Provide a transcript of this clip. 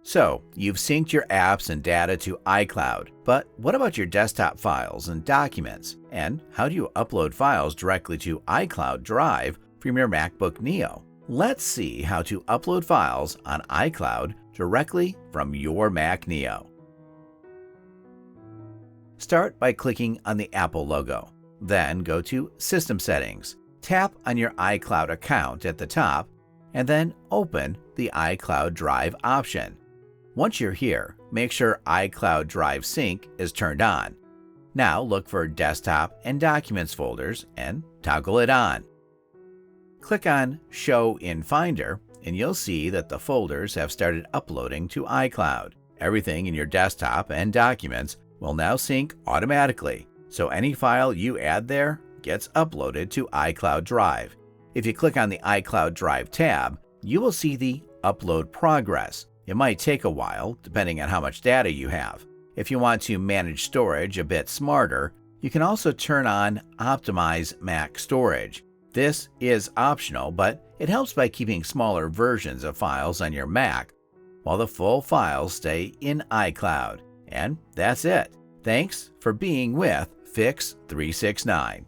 So, you've synced your apps and data to iCloud, but what about your desktop files and documents? And how do you upload files directly to iCloud Drive from your MacBook Neo? Let's see how to upload files on iCloud directly from your Mac Neo. Start by clicking on the Apple logo. Then go to System Settings. Tap on your iCloud account at the top, and then open the iCloud Drive option. Once you're here, make sure iCloud Drive Sync is turned on. Now look for Desktop and Documents folders and toggle it on. Click on Show in Finder and you'll see that the folders have started uploading to iCloud. Everything in your desktop and documents will now sync automatically, so any file you add there gets uploaded to iCloud Drive. If you click on the iCloud Drive tab, you will see the Upload Progress. It might take a while, depending on how much data you have. If you want to manage storage a bit smarter, you can also turn on Optimize Mac Storage. This is optional, but it helps by keeping smaller versions of files on your Mac, while the full files stay in iCloud. And that's it. Thanks for being with Fix369.